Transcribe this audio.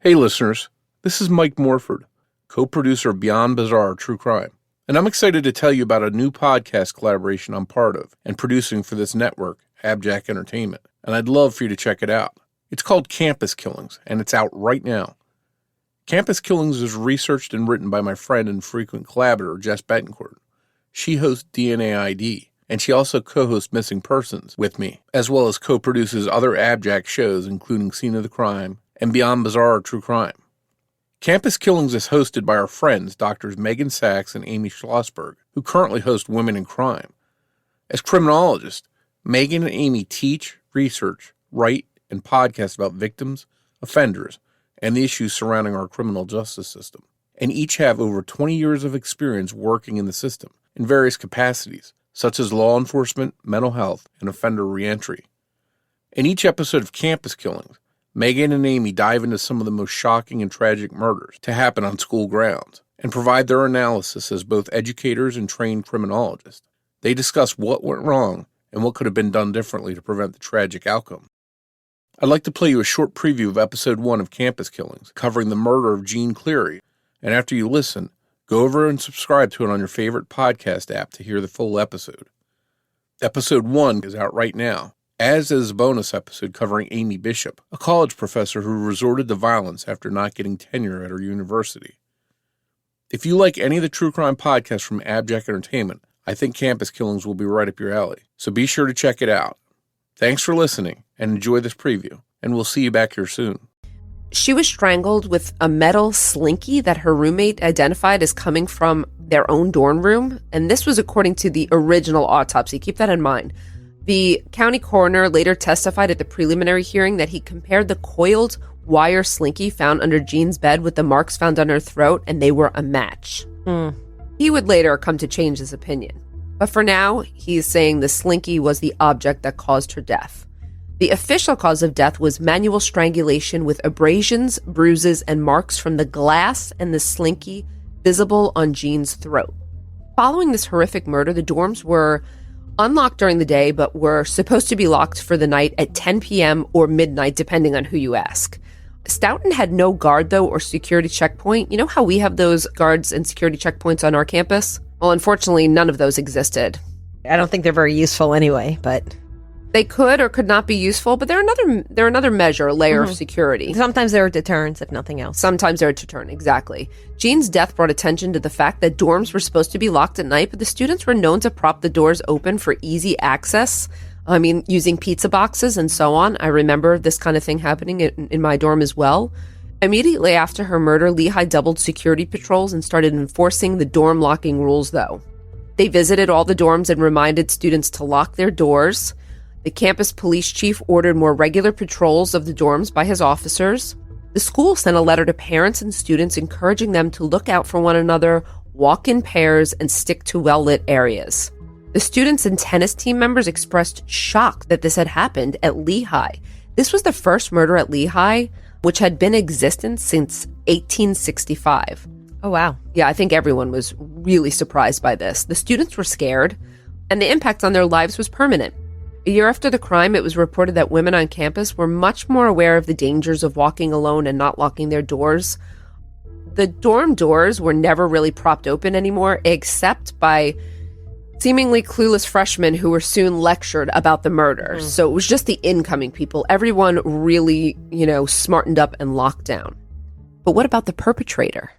Hey listeners, this is Mike Morford, co-producer of Beyond Bizarre True Crime, and I'm excited to tell you about a new podcast collaboration I'm part of and producing for this network, AbJack Entertainment, and I'd love for you to check it out. It's called Campus Killings, and it's out right now. Campus Killings is researched and written by my friend and frequent collaborator, Jess Betancourt. She hosts DNA ID, and she also co-hosts Missing Persons with me, as well as co-produces other AbJack shows, including Scene of the Crime and Beyond Bizarre True Crime. Campus Killings is hosted by our friends, Drs. Meghan Sacks and Amy Shlosberg, who currently host Women in Crime. As criminologists, Meghan and Amy teach, research, write, and podcast about victims, offenders, and the issues surrounding our criminal justice system, and each have over 20 years of experience working in the system in various capacities, such as law enforcement, mental health, and offender reentry. In each episode of Campus Killings, Meghan and Amy dive into some of the most shocking and tragic murders to happen on school grounds and provide their analysis as both educators and trained criminologists. They discuss what went wrong and what could have been done differently to prevent the tragic outcome. I'd like to play you a short preview of Episode 1 of Campus Killings, covering the murder of Jean Cleary, and after you listen, go over and subscribe to it on your favorite podcast app to hear the full episode. Episode 1 is out right now, as is a bonus episode covering Amy Bishop, a college professor who resorted to violence after not getting tenure at her university. If you like any of the true crime podcasts from AbJack Entertainment, I think Campus Killings will be right up your alley, so be sure to check it out. Thanks for listening, and enjoy this preview, and we'll see you back here soon. She was strangled with a metal slinky that her roommate identified as coming from their own dorm room, and this was according to the original autopsy. Keep that in mind. The county coroner later testified at the preliminary hearing that he compared the coiled wire slinky found under Jean's bed with the marks found on her throat, and they were a match. He would later come to change his opinion. But for now, he's saying the slinky was the object that caused her death. The official cause of death was manual strangulation with abrasions, bruises, and marks from the glass and the slinky visible on Jean's throat. Following this horrific murder, the dorms were unlocked during the day, but were supposed to be locked for the night at 10 p.m. or midnight, depending on who you ask. Stoughton had no guard, though, or security checkpoint. You know how we have those guards and security checkpoints on our campus? Well, unfortunately, none of those existed. I don't think they're very useful anyway, but they could or could not be useful, but they're another measure, layer of security. Sometimes they're deterrents, if nothing else. Sometimes they're a deterrent, exactly. Jean's death brought attention to the fact that dorms were supposed to be locked at night, but the students were known to prop the doors open for easy access. I mean, using pizza boxes and so on. I remember this kind of thing happening in my dorm as well. Immediately after her murder, Lehigh doubled security patrols and started enforcing the dorm locking rules, though. They visited all the dorms and reminded students to lock their doors. The campus police chief ordered more regular patrols of the dorms by his officers. The school sent a letter to parents and students encouraging them to look out for one another, walk in pairs, and stick to well-lit areas. The students and tennis team members expressed shock that this had happened at Lehigh. This was the first murder at Lehigh, which had been in existence since 1865. Oh, wow. Yeah, I think everyone was really surprised by this. The students were scared, and the impact on their lives was permanent. A year after the crime, it was reported that women on campus were much more aware of the dangers of walking alone and not locking their doors. The dorm doors were never really propped open anymore, except by seemingly clueless freshmen who were soon lectured about the murder. So it was just the incoming people. Everyone really, smartened up and locked down. But what about the perpetrator?